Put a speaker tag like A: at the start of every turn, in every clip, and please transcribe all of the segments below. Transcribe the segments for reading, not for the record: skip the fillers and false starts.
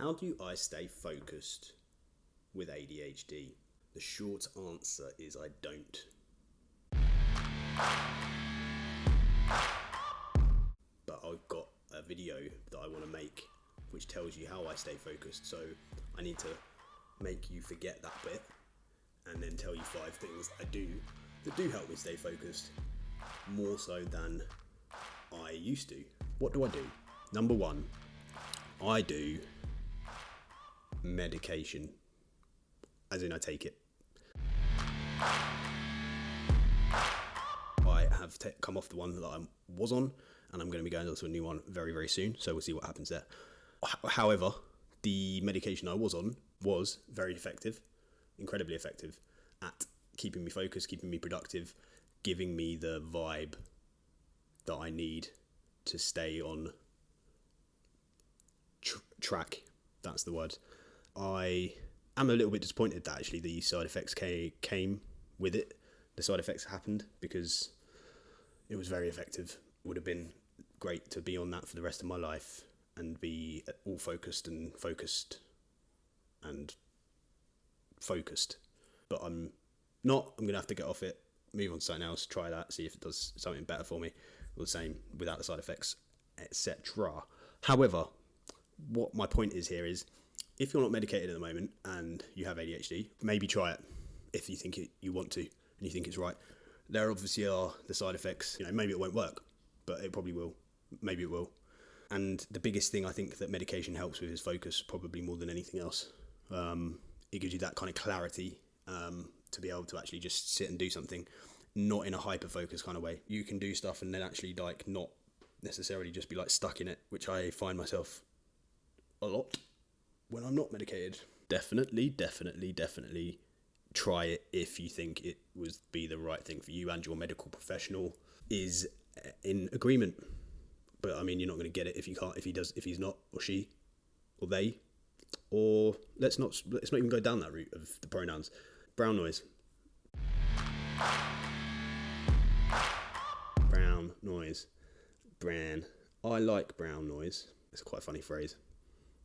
A: How do I stay focused with ADHD? The short answer is I don't. But I've got a video that I want to make which tells you how I stay focused. So I need to make you forget that bit and then tell you 5 things I do that do help me stay focused more so than I used to. What do I do? Number 1, I do medication, as in I take it. I have come off the one that I was on, and I'm going to be going on to a new one very, very soon, so we'll see what happens there. However, the medication I was on was very effective, incredibly effective at keeping me focused, keeping me productive, giving me the vibe that I need to stay on track. That's the word. I am a little bit disappointed that actually the side effects came with it. The side effects happened because it was very effective. It would have been great to be on that for the rest of my life and be all focused. But I'm not. I'm going to have to get off it, move on to something else, try that, see if it does something better for me, or the same without the side effects, etc. However, what my point is here is, if you're not medicated at the moment and you have ADHD, maybe try it if you think you want to and you think it's right. There obviously are the side effects. Maybe it won't work, but it probably will. Maybe it will. And the biggest thing I think that medication helps with is focus, probably more than anything else. It gives you that kind of clarity to be able to actually just sit and do something, not in a hyper-focus kind of way. You can do stuff and then actually not necessarily just be stuck in it, which I find myself a lot when I'm not medicated. Definitely try it if you think it would be the right thing for you and your medical professional is in agreement. But I mean, you're not going to get it if he's not, or she, or they, or let's not even go down that route of the pronouns. Brown noise. Brown noise. Bran. I like brown noise. It's quite a funny phrase.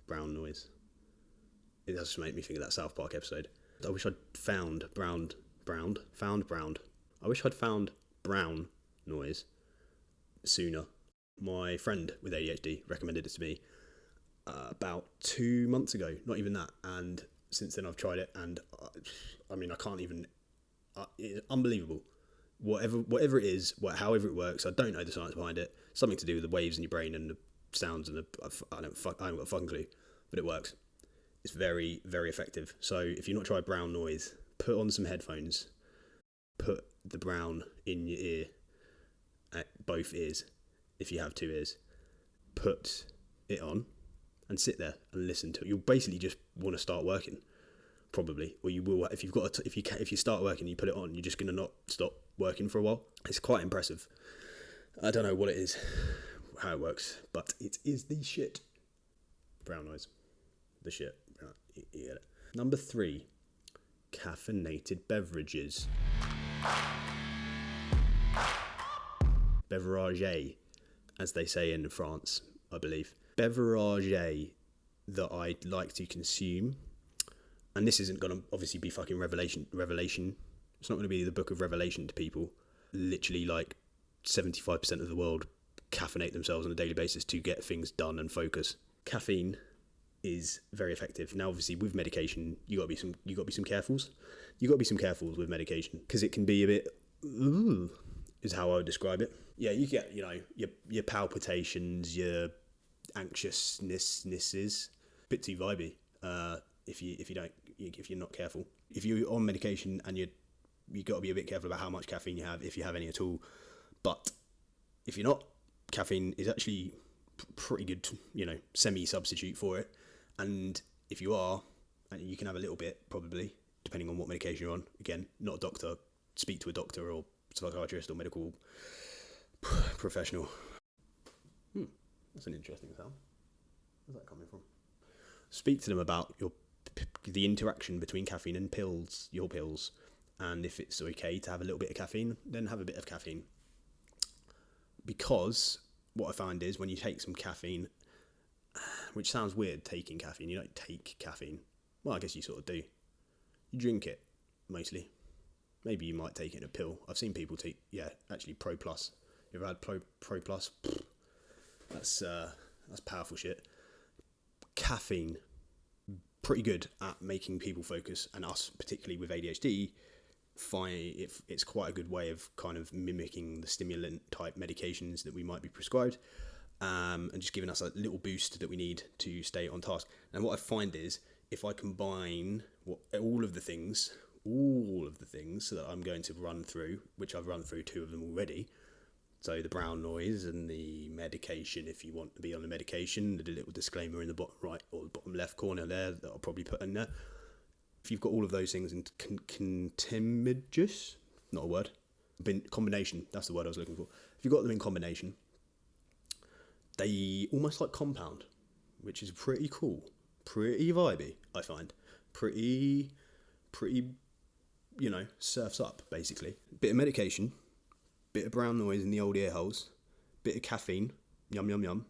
A: Brown noise. It does just make me think of that South Park episode. I wish I'd found brown noise sooner. My friend with ADHD recommended it to me about 2 months ago, not even that, and since then I've tried it, and I can't even, it's unbelievable. Whatever it is, however it works, I don't know the science behind it. Something to do with the waves in your brain and the sounds and I haven't got a fucking clue, but it works. It's very, very effective. So if you've not tried brown noise, put on some headphones, put the brown in your ear, at both ears, if you have 2 ears, put it on and sit there and listen to it. You'll basically just want to start working, probably, or you will if you start working, you put it on, you're just going to not stop working for a while. It's quite impressive. I don't know what it is, how it works, but it is the shit. Brown noise, the shit. You get it. Number 3, caffeinated beverages. Beverage, as they say in France, I believe. Beverage that I'd like to consume, and this isn't going to obviously be fucking revelation. It's not going to be the book of Revelation to people. Literally 75% of the world caffeinate themselves on a daily basis to get things done and focus. Caffeine is very effective. Now, obviously, with medication, you got to be some carefuls. You got to be some carefuls with medication because it can be a bit. Is how I would describe it. Yeah, you get your palpitations, your anxiousnesses, a bit too vibey. If you're not careful. If you're on medication and you got to be a bit careful about how much caffeine you have, if you have any at all. But if you're not, caffeine is actually pretty good, semi-substitute for it. And if you are, and you can have a little bit, probably, depending on what medication you're on. Again, not a doctor. Speak to a doctor or psychiatrist or medical professional. That's an interesting sound. Where's that coming from? Speak to them about the interaction between caffeine and your pills, and if it's okay to have a little bit of caffeine, then have a bit of caffeine. Because what I find is when you take some caffeine, which sounds weird, taking caffeine. You don't take caffeine. Well, I guess you sort of do. You drink it, mostly. Maybe you might take it in a pill. I've seen people take, actually Pro Plus. You ever had Pro Plus? That's powerful shit. Caffeine, pretty good at making people focus, and us, particularly with ADHD, it's quite a good way of kind of mimicking the stimulant type medications that we might be prescribed, and just giving us a little boost that we need to stay on task. And what I find is, if I combine all of the things that I'm going to run through, which I've run through 2 of them already, so the brown noise and the medication, if you want to be on the medication, the little disclaimer in the bottom right or the bottom left corner there that I'll probably put in there. If you've got all of those things in combination, that's the word I was looking for. If you've got them in combination, they almost like compound, which is pretty cool, pretty vibey, I find. Pretty, surfs up, basically. Bit of medication, bit of brown noise in the old ear holes, bit of caffeine, yum yum yum.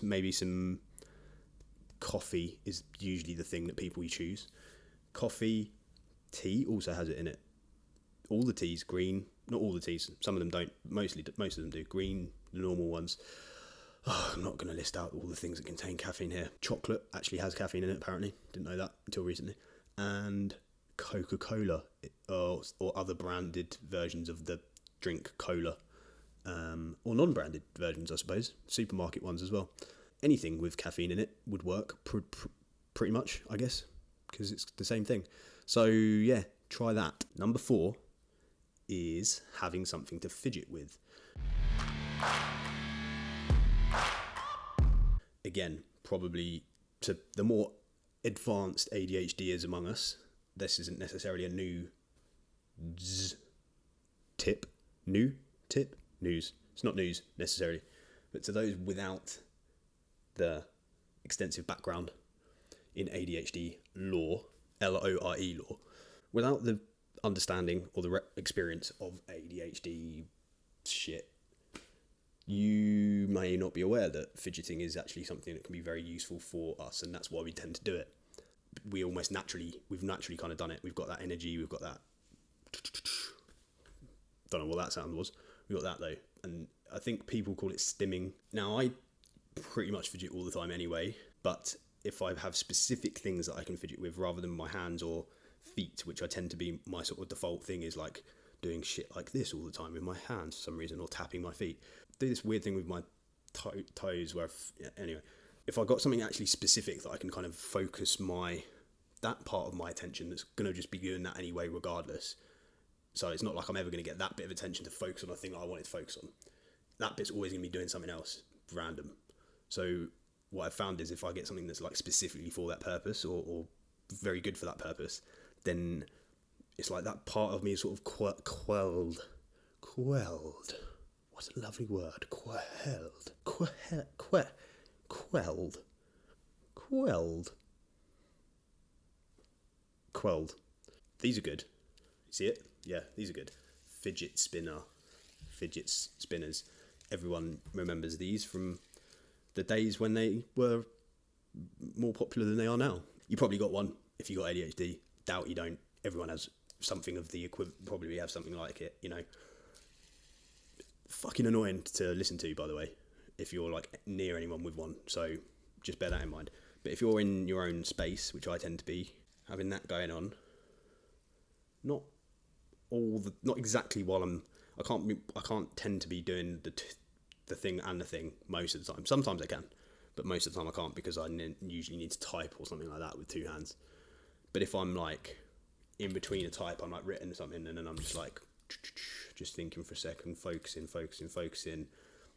A: Maybe some coffee is usually the thing that people choose. Coffee, tea also has it in it. All the teas, green, not all the teas, some of them don't, most of them do. Green, the normal ones. I'm not going to list out all the things that contain caffeine here. Chocolate actually has caffeine in it, apparently. Didn't know that until recently. And Coca-Cola, or other branded versions of the drink cola, or non-branded versions, I suppose. Supermarket ones as well. Anything with caffeine in it would work pretty much, I guess, because it's the same thing. So yeah, try that. Number 4 is having something to fidget with. Again, probably to the more advanced ADHDers among us, this isn't necessarily a new tip. News. It's not news necessarily, but to those without the extensive background in ADHD lore, LORE lore, without the understanding or the experience of ADHD shit, you may not be aware that fidgeting is actually something that can be very useful for us, and that's why we tend to do it. We've naturally kind of done it. We've got that energy, we've got that, don't know what that sound was, we got that though, and I think people call it stimming. Now, I pretty much fidget all the time anyway, but if I have specific things that I can fidget with rather than my hands or feet, which I tend to be, my sort of default thing is like doing shit like this all the time with my hands for some reason, or tapping my feet. Do this weird thing with my toes where, anyway, if I got something actually specific that I can kind of focus that part of my attention, that's going to just be doing that anyway regardless. So it's not like I'm ever going to get that bit of attention to focus on a thing that I wanted to focus on. That bit's always going to be doing something else, random. So what I've found is if I get something that's like specifically for that purpose, or very good for that purpose, then it's like that part of me is sort of quelled. What a lovely word. Quelled. These are good. You see it? Yeah, these are good. Fidget spinners. Everyone remembers these from the days when they were more popular than they are now. You probably got one if you got ADHD. Doubt you don't. Everyone has something of the equivalent, probably have something like it, Fucking annoying to listen to, by the way, if you're like near anyone with one. So just bear that in mind. But if you're in your own space, which I tend to be, having that going on, not exactly while I can't tend to be doing the thing and the thing most of the time. Sometimes I can, but most of the time I can't, because I usually need to type or something like that with 2 hands. But if I'm like in between a type, I'm like written something, and then I'm just like just thinking for a second, focusing.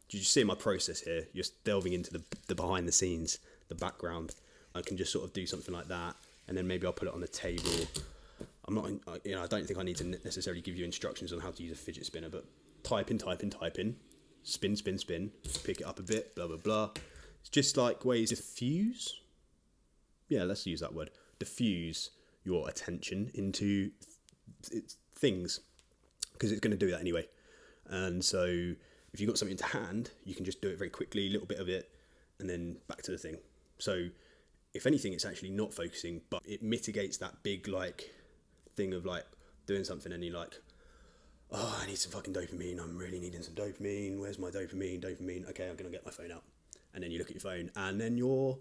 A: Do you see my process here? You're delving into the behind the scenes, the background. I can just sort of do something like that, and then maybe I'll put it on the table. I don't think I need to necessarily give you instructions on how to use a fidget spinner, but type in, spin, pick it up a bit, blah, blah, blah. It's just like ways to diffuse. Yeah, let's use that word. Diffuse your attention into things, because it's going to do that anyway. And so if you've got something to hand, you can just do it very quickly, a little bit of it, and then back to the thing. So if anything, it's actually not focusing, but it mitigates that big like thing of like doing something and you're like, oh, I need some fucking dopamine. I'm really needing some dopamine. Where's my dopamine? Okay, I'm going to get my phone out. And then you look at your phone and then you're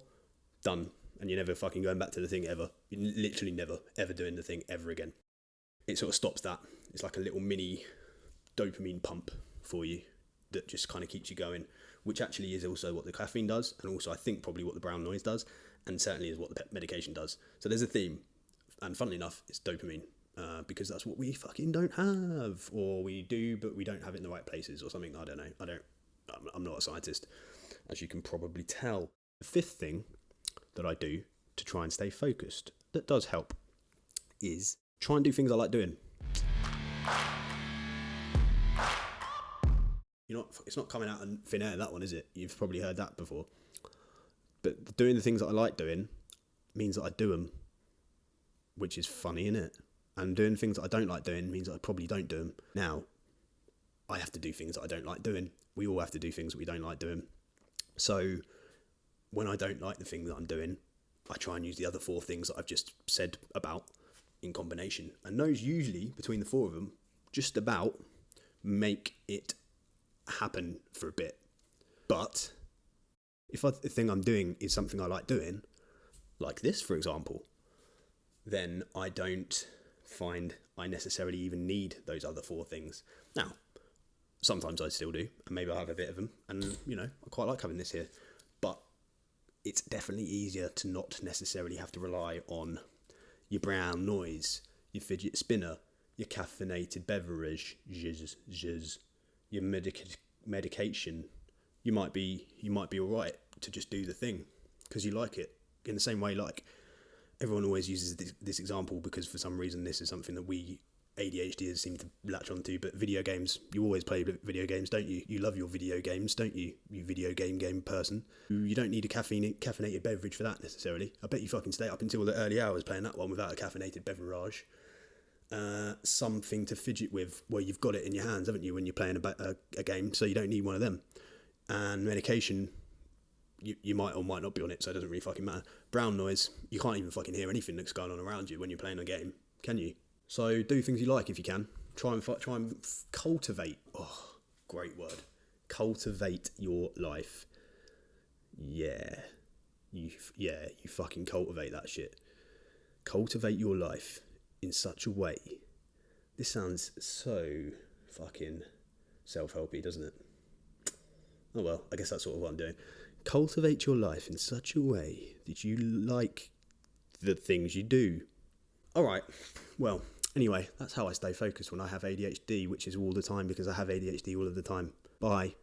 A: done. And you're never fucking going back to the thing ever. You're literally never, ever doing the thing ever again. It sort of stops that. It's like a little mini dopamine pump for you that just kind of keeps you going, which actually is also what the caffeine does. And also I think probably what the brown noise does. And certainly is what the medication does. So there's a theme. And funnily enough, it's dopamine. Because that's what we fucking don't have, or we do, but we don't have it in the right places or something. I don't know. I'm not a scientist, as you can probably tell. The fifth thing that I do to try and stay focused that does help is try and do things I like doing. It's not coming out in thin air, that one, is it? You've probably heard that before. But doing the things that I like doing means that I do them, which is funny, isn't it? And doing things that I don't like doing means that I probably don't do them. Now, I have to do things that I don't like doing. We all have to do things that we don't like doing. So when I don't like the thing that I'm doing, I try and use the other 4 things that I've just said about in combination. And those usually, between the 4 of them, just about make it happen for a bit. But if the thing I'm doing is something I like doing, like this, for example, then I don't find I necessarily even need those other 4 things. Now, sometimes I still do, and maybe I'll have a bit of them, and I quite like having this here, but it's definitely easier to not necessarily have to rely on your brown noise, your fidget spinner, your caffeinated beverage, your medication. You might be all right to just do the thing because you like it. In the same way, like, everyone always uses this example because for some reason this is something that we ADHDers seem to latch onto, but video games, you always play video games, don't you? You love your video games, don't you? You video game person. You don't need a caffeinated beverage for that necessarily. I bet you fucking stay up until the early hours playing that one without a caffeinated beverage. Something to fidget with where you've got it in your hands, haven't you, when you're playing a game, so you don't need one of them. And medication, you might or might not be on it, so it doesn't really fucking matter. Brown noise, you can't even fucking hear anything that's going on around you when you're playing a game, can you? So do things you like if you can. Try and cultivate. Oh, great word. Cultivate your life. Yeah. You fucking cultivate that shit. Cultivate your life in such a way. This sounds so fucking self-helpy, doesn't it? Oh well, I guess that's sort of what I'm doing. Cultivate your life in such a way that you like the things you do. Alright, well, anyway, that's how I stay focused when I have ADHD, which is all the time because I have ADHD all of the time. Bye.